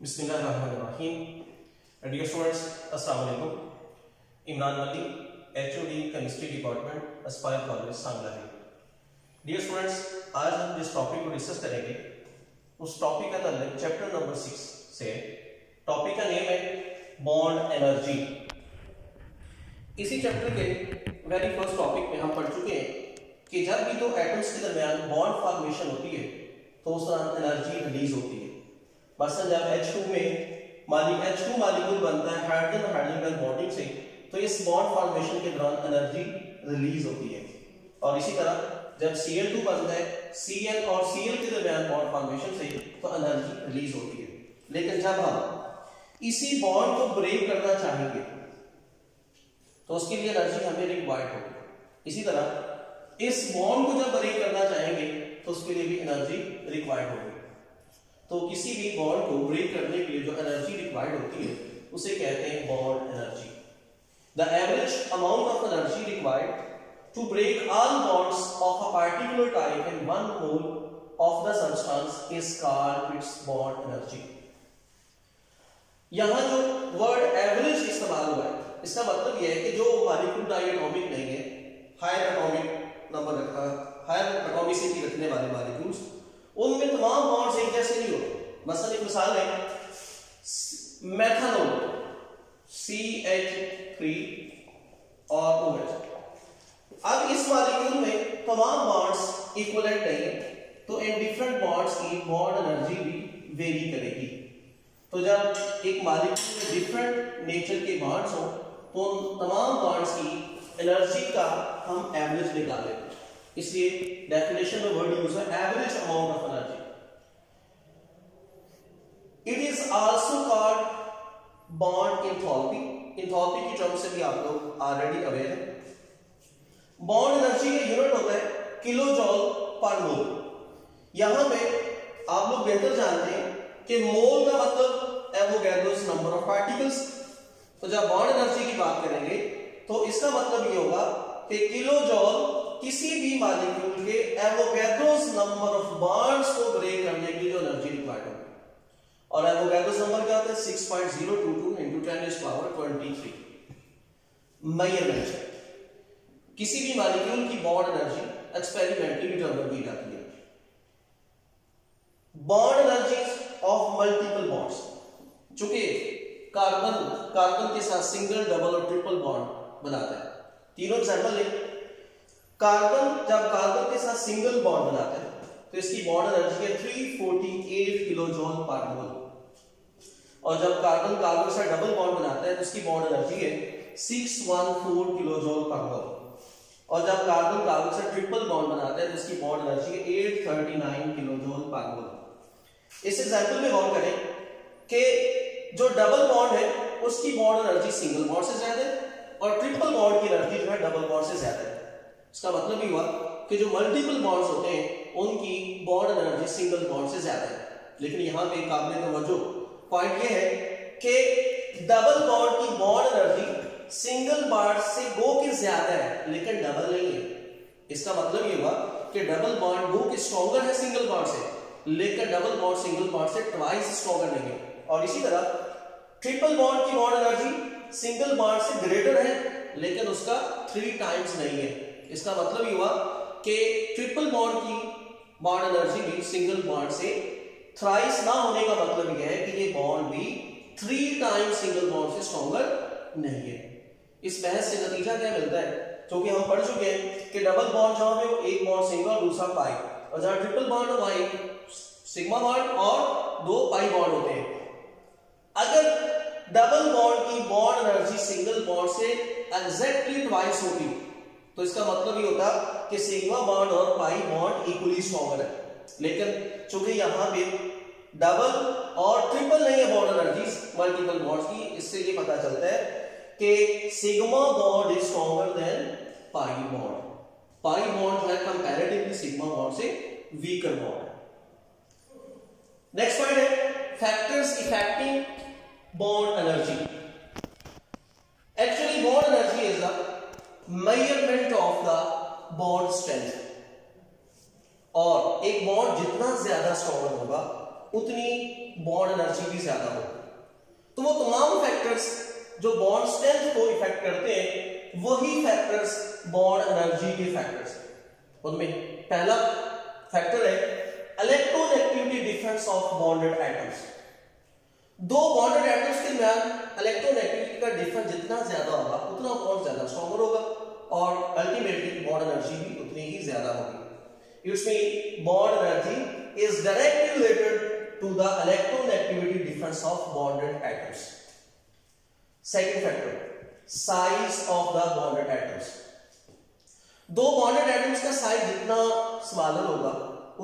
बिस्मिल्लाहिर्रहमानिर्रहीम। Dear students, अस्सलाम वालेकुम। Imran Malik, HOD chemistry department, Aspire college Sangla है। डियर स्टूडेंट्स, आज हम जिस टॉपिक को डिस्कस करेंगे उस टॉपिक का ताल्लुक चैप्टर नंबर 6 से। टॉपिक का नेम है बॉन्ड एनर्जी। इसी चैप्टर के वेरी फर्स्ट टॉपिक में हम पढ़ चुके हैं कि जब भी दो एटम्स के दरमियान बॉन्ड फॉर्मेशन होती है तो उस दौरान एनर्जी रिलीज होती है। मसलन जब H2 में H2 मॉलिक्यूल बनता है हाइड्रोजन और हाइड्रोजन बॉन्डिंग से, तो इस बॉन्ड फॉर्मेशन के दौरान एनर्जी रिलीज होती है। और इसी तरह जब Cl2 बनता है Cl और Cl के दरमियान बॉन्ड फॉर्मेशन से, तो एनर्जी रिलीज होती है। लेकिन जब हम इसी बॉन्ड को ब्रेक करना चाहेंगे तो उसके लिए एनर्जी हमें रिक्वायर्ड होगी। इसी तरह इस बॉन्ड को जब ब्रेक करना चाहेंगे तो उसके लिए भी एनर्जी रिक्वायर्ड होगी। तो किसी भी बॉन्ड को ब्रेक करने के लिए जो एनर्जी रिक्वायर्ड होती है उसे कहते हैं bond energy. The average amount of energy required to break all bonds of a particular type in one mole of the substance is called its bond energy. यहां जो वर्ड एवरेज इस्तेमाल हुआ है, इसका मतलब यह है कि जो मॉलिक्यूल डायटोमिक नहीं है, हायर एटॉमिक नंबर रखा, हायर एटॉमिसिटी रखने वाले मॉलिक्यूल्स, उनमें तमाम बॉन्ड्स एक जैसे नहीं होते। मसलन एक मिसाल है मेथनॉल CH3 और OH। अब इस मॉलिक्यूल में तमाम बॉन्ड्स इक्विवेलेंट नहीं है, तो इन डिफरेंट बॉन्ड्स की बॉन्ड एनर्जी भी वेरी करेगी। तो जब एक मॉलिक्यूल में डिफरेंट नेचर के बॉन्ड्स हो तो उन तमाम बॉन्ड्स की एनर्जी का हम एवरेज निकालें। इसलिए डेफिनेशन में वर्ड यूज है average amount of energy. It is also called bond enthalpy. Enthalpy की टर्म से भी आप लोग ऑलरेडी अवेयर हैं। बॉन्ड एनर्जी का यूनिट होता है किलो जॉल पर मोल। यहां पे आप लोग बेहतर जानते हैं कि मोल का मतलब एवोगैड्रोस नंबर ऑफ पार्टिकल्स। तो जब बॉन्ड एनर्जी की बात करेंगे तो इसका मतलब ये होगा कि किलो जॉल किसी भी मॉलिक्यूल के एवोगैड्रोस नंबर ऑफ बॉन्ड्स को ब्रेक करने की जो एनर्जी रिक्वायर्ड होगी। और एवोगैड्रोस नंबर क्या होता है 6.022 into 10⁻23 मेजरमेंट। किसी भी मॉलिक्यूल की बॉन्ड एनर्जी एक्सपेरिमेंटली डिटरमाइन की जाती है। Bond energies of multiple bonds, चूंकि कार्बन के साथ सिंगल, डबल और ट्रिपल बॉन्ड बनाता है। तीनों एग्जांपल ले। जब कार्बन के साथ सिंगल बॉन्ड बनाता है तो इसकी बॉन्ड एनर्जी है 348 किलो जॉल पर मोल। और जब कार्बन के साथ डबल बॉन्ड बनाता है तो इसकी बॉन्ड एनर्जी है 614 किलो जॉल पर मोल। और जब कार्बन के साथ ट्रिपल बॉन्ड बनाता है तो इसकी बॉन्ड एनर्जी है 839 किलो जॉल पर मोल। इस एग्जांपल में गौर करें कि जो डबल बॉन्ड है उसकी बॉन्ड एनर्जी सिंगल बॉन्ड से ज्यादा है और ट्रिपल बॉन्ड की एनर्जी जो है डबल बॉन्ड से ज्यादा है। इसका मतलब ये हुआ कि जो मल्टीपल बॉन्ड्स होते हैं उनकी बॉन्ड एनर्जी सिंगल बॉन्ड से ज्यादा है। लेकिन यहां पे काबिल तवज्जो पॉइंट ये है कि डबल बॉन्ड की बॉन्ड एनर्जी सिंगल बॉन्ड से गो के ज्यादा है लेकिन डबल नहीं है। इसका मतलब ये हुआ कि डबल बॉन्ड गो के स्ट्रॉन्गर है सिंगल बॉन्ड से, लेकिन डबल बॉन्ड सिंगल बॉन्ड से ट्वाइस स्ट्रॉन्गर नहीं है। और इसी तरह ट्रिपल बॉन्ड की बॉन्ड एनर्जी सिंगल बॉन्ड से ग्रेटर है लेकिन उसका 3 टाइम्स नहीं है। इसका मतलब ये हुआ कि ट्रिपल बॉन्ड की बॉन्ड एनर्जी भी सिंगल बॉन्ड से थ्राइस ना होने का मतलब यह है कि ये बॉन्ड भी 3 टाइम्स सिंगल बॉन्ड से स्ट्रॉन्गर नहीं है। इस बहस से नतीजा क्या मिलता है, क्योंकि हम पढ़ चुके हैं कि डबल बॉन्ड जहां पे वो एक बॉन्ड सिंगल और दूसरा पाई, और जहां ट्रिपल बॉन्ड हो वहां एक सिग्मा बॉन्ड और 2 पाई बॉन्ड होते हैं। अगर डबल बॉन्ड की बॉन्ड एनर्जी सिंगल बॉन्ड से एग्जैक्टली ट्वाइस होती तो इसका मतलब ये होता कि सिग्मा बॉन्ड और पाई बॉन्ड इक्वली स्ट्रॉन्गर है। लेकिन चूंकि यहां पे डबल और ट्रिपल नहीं है बॉन्ड एनर्जीज मल्टीपल बॉन्ड्स की, इससे ये पता चलता है कि sigma bond is stronger than pi bond. Pi bond जो है कंपैरेटिवली सिग्मा बॉन्ड से वीकर बॉन्ड है। नेक्स्ट पॉइंट है factors affecting bond energy. Actually bond energy is the measurement of the bond strength. और एक बॉन्ड जितना ज्यादा stronger होगा उतनी बॉन्ड एनर्जी भी ज्यादा होगी। तो वो तमाम फैक्टर्स जो बॉन्ड स्ट्रेंथ को इफेक्ट करते हैं वही फैक्टर्स बॉन्ड एनर्जी के फैक्टर्स। उनमें पहला फैक्टर है electronegativity difference of bonded atoms. दो बॉन्डेड एटम्स के दरमियान इलेक्ट्रोनेगेटिविटी का डिफरेंस जितना ज्यादा होगा उतना बॉन्ड ज्यादा स्ट्रॉन्गर होगा और अल्टीमेटली बॉन्ड एनर्जी भी उतनी ही ज्यादा होगी। It's mean bond energy is directly related to the electronegativity difference of bonded atoms. Second factor, size of the bonded atoms. दो bonded atoms का size जितना स्मॉलर होगा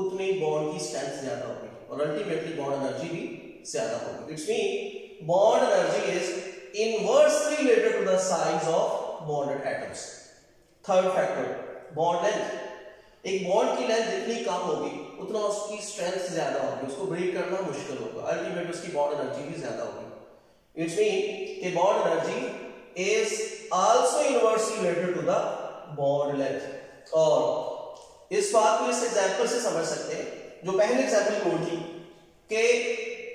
उतनी bond की strength ज्यादा होगी और ultimately bond energy भी ज्यादा होगी। It's mean bond energy is inversely related to the size of bonded atoms. Third factor, bond length. एक बॉन्ड की लेंथ जितनी कम होगी उतना उसकी स्ट्रेंथ ज्यादा होगी, उसको ब्रेक करना मुश्किल होगा, अल्टीमेट उसकी बॉन्ड एनर्जी भी ज्यादा होगी। इट्स मीन कि bond energy is also inversely related to the bond length. और इस बात को इस एग्जांपल से समझ सकते हैं जो पहले एग्जांपल कोड थी कि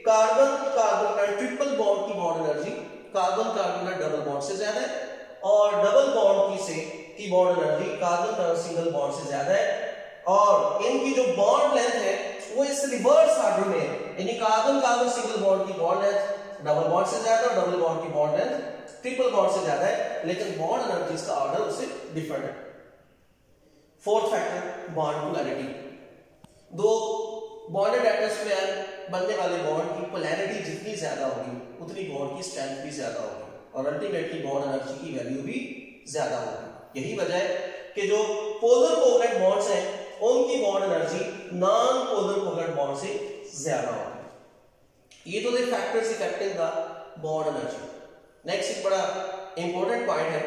कार्बन कार्बन का ट्रिपल बॉन्ड की बॉन्ड एनर्जी कार्बन कार्बन का डबल बॉन्ड से ज्यादा है और डबल बॉन्ड की बॉन्ड एनर्जी कार्बन का सिंगल बॉन्ड से ज्यादा है और इनकी जो बॉन्ड लेंथ है वो इस रिवर्स ऑर्डर में है, यानी कार्बन कार्बन सिंगल बॉन्ड की बॉन्ड लेंथ डबल बॉन्ड से ज्यादा और डबल बॉन्ड की बॉन्ड लेंथ ट्रिपल बॉन्ड से ज्यादा है, लेकिन बॉन्ड एनर्जी का ऑर्डर उससे डिफरेंट है। Fourth factor, bond polarity. दो बॉन्डेड एटम्स में बनने वाले बॉन्ड की पोलैरिटी जितनी ज्यादा होगी उतनी बॉन्ड की स्ट्रेंथ भी ज्यादा होगी और अल्टीमेटली बॉन्ड एनर्जी की वैल्यू भी ज्यादा होगी। यही वजह है कि जो पोलर कोवलेंट बॉन्ड्स हैं उनकी bond energy non polar covalent bond से ज्यादा होगी। ये तो the factors affecting the bond energy. Next एक बड़ा इंपॉर्टेंट पॉइंट है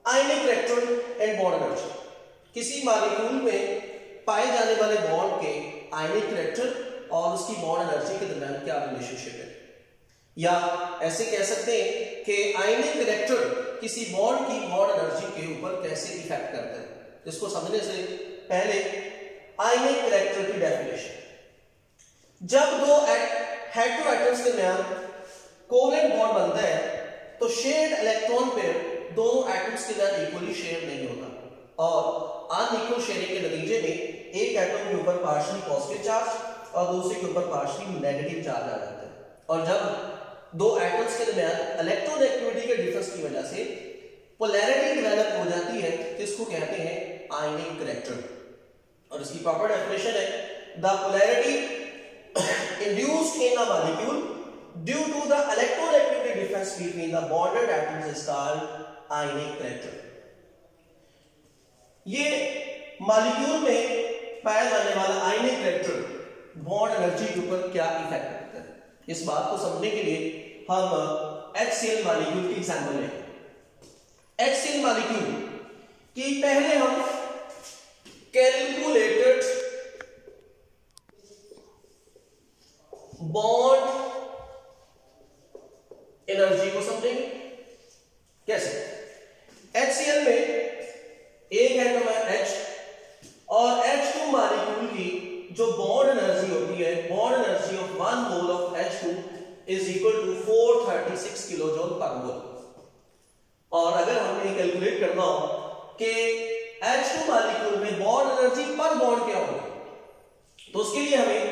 ionic electron and bond energy. किसी मॉलिक्यूल में पाए जाने वाले बॉन्ड के आयनिक इलेक्ट्रॉन और उसकी बॉन्ड एनर्जी के दरमियान क्या रिलेशनशिप है, या ऐसे कह सकते हैं कि आयनिक इलेक्ट्रॉन किसी बॉन्ड की बॉन्ड एनर्जी के ऊपर कैसे इफेक्ट करते हैं। इसको समझने से पहले आयनिक इलेक्ट्रॉन की डेफिनेशन। जब दो हेटेरो एटम्स के दरमियान कोवेलेंट बॉन्ड बनता है तो शेयर्ड इलेक्ट्रॉन पेयर दोनों एटम्स के दरमियान इक्वली शेयर नहीं होता और अनइक्वल शेयरिंग के नतीजे में एक एटम के ऊपर पार्शियली पॉजिटिव चार्ज और दूसरे के ऊपर पार्शियली नेगेटिव चार्ज आ जाता है और जब दो एटम्स के दरमियान इलेक्ट्रोनेगेटिविटी के डिफरेंस की वजह से पोलैरिटी डेवलप हो जाती है तो इसको कहते हैं आयनिक इलेक्ट्रॉन। और इसकी प्रॉपर डेफिनेशन है the polarity induced in a molecule due to the electronegativity difference between the bonded atoms is called ionic electron. ये मॉलिक्यूल में पाया जाने वाला आयनिक इलेक्ट्रॉन बॉन्ड एनर्जी के ऊपर क्या इफेक्ट करता है, इस बात को समझने के लिए हम HCl मॉलिक्यूल की एग्जांपल लें। HCl मॉलिक्यूल की पहले हम कैलकुलेटेड बॉन्ड एनर्जी को समझेंगे। कैसे? HCl में एक एटम है H और H2 मॉलिक्यूल की जो बॉन्ड एनर्जी होती है, bond energy of 1 mole of H2 is equal to 436 kilojoule per mole. और अगर हमें कैलकुलेट करना हो कि H2 मॉलिक्यूल में बॉन्ड एनर्जी पर बॉन्ड क्या होगी तो उसके लिए हमें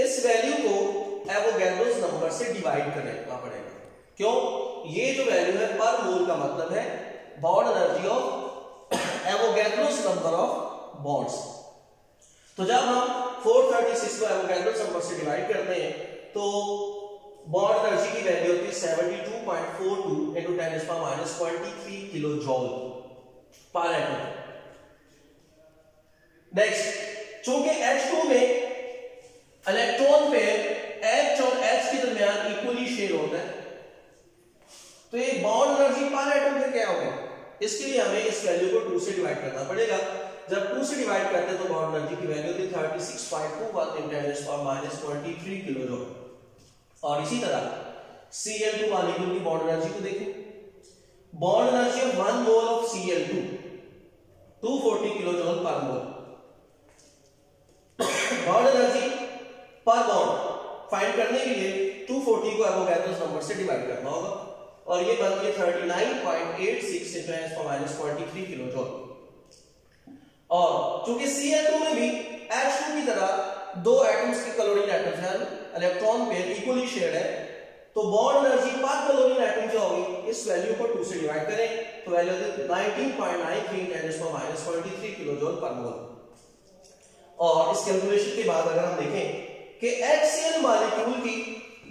इस वैल्यू को एवोगैड्रोस नंबर से डिवाइड करना पड़ेगा। क्यों? ये जो वैल्यू है पर मोल का मतलब है bond energy of Avogadro's number of bonds. तो जब हम 436 को एवोगैड्रोस नंबर से डिवाइड करते हैं तो बॉन्ड एनर्जी की वैल्यू होती है 72.42 into 10⁻23 किलोजूल पर एटम। नेक्स्ट, चूंकि H2 में इलेक्ट्रॉन पेयर H और H के दरमियान इक्वली शेयर होता है तो ये बॉन्ड एनर्जी पर एटम फिर क्या होगा, इसके लिए हमें इस वैल्यू को 2 से डिवाइड करना पड़ेगा। जब 2 से डिवाइड करते हैं तो बॉन्ड एनर्जी की वैल्यू होती है 36.21 into 10⁻23 किलोजूल। और इसी तरह Cl2 मॉलिक्यूल की बॉन्ड एनर्जी को देखें। Bond energy of 1 mole of Cl2 240 kilojoule per mole. Bond energy पर बॉन्ड फाइंड करने के लिए 240 को एवोगैड्रोस नंबर से डिवाइड करना होगा और ये बनती है 39.86 into 10 to minus 23 किलोजूल। और चूंकि Cl2 में भी H2 की तरह दो एटम्स की क्लोरीन एटम्स हैं, इलेक्ट्रॉन पेयर इक्वली शेयर्ड है, तो बॉन्ड एनर्जी पर क्लोरीन एटम क्या होगी, इस वैल्यू को 2 से डिवाइड करें तो वैल्यू आती है 19.93 10 to minus 23 kilojoule per mole. और इस कैलकुलेशन के बाद अगर हम देखें कि HCl मॉलिक्यूल की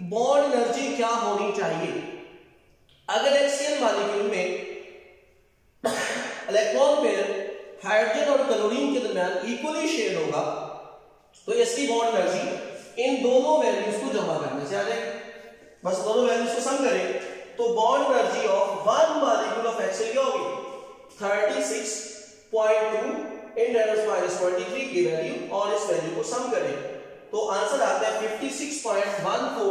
बॉन्ड एनर्जी क्या होनी चाहिए, अगर HCl मॉलिक्यूल में इलेक्ट्रॉन पेयर हाइड्रोजन और क्लोरीन के दरमियान इक्वली शेयर होगा तो इसकी बॉन्ड एनर्जी इन दोनों वैल्यूज को जमा करने से आ जाएगी। बस दोनों वैल्यूज को सम करें तो bond energy of one molecule of HCl क्या होगी 36.2 इन 10 to minus 23 की वैल्यू, और इस वैल्यू को सम करें तो आंसर आता है 56.14 10 to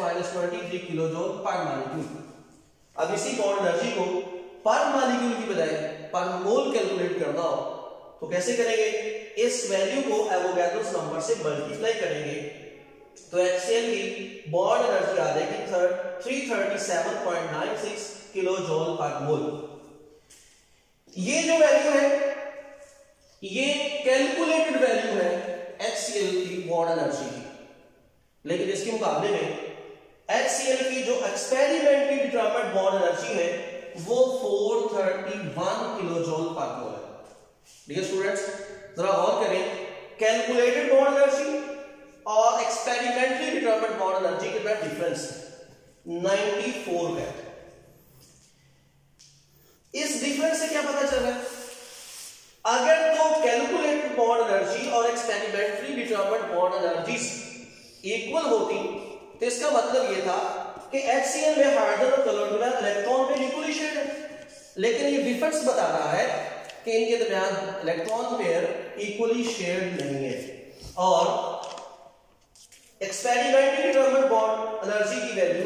minus 23 किलोजूल पर मॉलिक्यूल। अब इसी बॉन्ड एनर्जी को पर मॉलिक्यूल की बजाय पर मोल कैलकुलेट करना हो तो कैसे करेंगे, इस वैल्यू को एवोगैड्रोस नंबर से मल्टीप्लाई करेंगे तो HCl की बॉन्ड एनर्जी आ जाएगी 337.96 किलोजूल पर मोल। ये जो वैल्यू है ये कैलकुलेटेड वैल्यू है HCl की बॉन्ड एनर्जी की, लेकिन इसके मुकाबले में HCl की जो एक्सपेरिमेंटली डिटरमाइंड बॉन्ड एनर्जी है वो 431 किलोजूल पर मोल है। डियर स्टूडेंट्स जरा गौर करें, कैलकुलेटेड बॉन्ड एनर्जी और एक्सपेरिमेंटली डिटरमाइंड बॉन्ड एनर्जी के बीच डिफरेंस 94 है। इस डिफरेंस से क्या पता चल रहा है, अगर तो कैलकुलेटेड बॉन्ड एनर्जी और experimentally determined bond energies equal होती तो इसका मतलब यह था कि HCl में हाइड्रोजन और क्लोरीन में इलेक्ट्रॉन पेयर इक्वली शेयर्ड है, लेकिन ये डिफरेंस बता रहा है कि इनके दरमियान इलेक्ट्रॉन पेयर इक्वली शेयर्ड नहीं है। और एक्सपेरिमेंटली डिटरमाइंड बॉन्ड एनर्जी की वैल्यू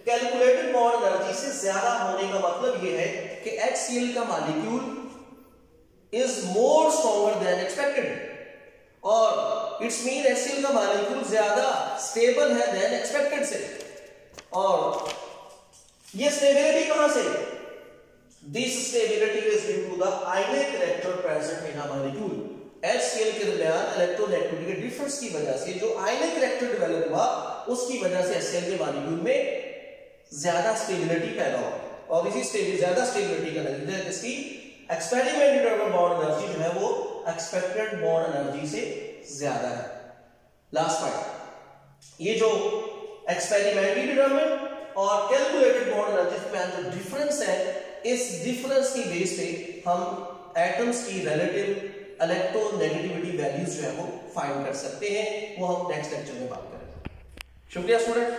कैलकुलेटेड बॉन्ड एनर्जी से ज्यादा होने का मतलब यह है कि HCl का molecule is more stronger than expected, और इट्स मीन HCl का मॉलिक्यूल ज्यादा स्टेबल है देन एक्सपेक्टेड से। और ये स्टेबिलिटी कहां से, this stability is due to the ionic character present in a molecule. HCl के दरमियान इलेक्ट्रोनेगेटिविटी के डिफरेंस की वजह से जो आयनिक कैरेक्टर डेवलप हुआ उसकी वजह से HCl के मॉलिक्यूल में ज्यादा स्टेबिलिटी पैदा हो, और इसी ज्यादा स्टेबिलिटी का नतीजा इसकी एक्सपेरिमेंटली डिटरमाइंड बॉन्ड एनर्जी जो है वो एक्सपेक्टेड बॉन्ड एनर्जी से ज्यादा है। लास्ट पॉइंट, ये जो एक्सपेरिमेंटली डिटरमाइंड और कैलकुलेटेड बॉन्ड एनर्जी में जो डिफरेंस है, इस डिफरेंस की बेस पे हम एटम्स की रिलेटिव इलेक्ट्रोनेगेटिविटी वैल्यूज जो है वो फाइंड कर सकते हैं। वो हम नेक्स्ट लेक्चर में बात करेंगे। शुक्रिया स्टूडेंट।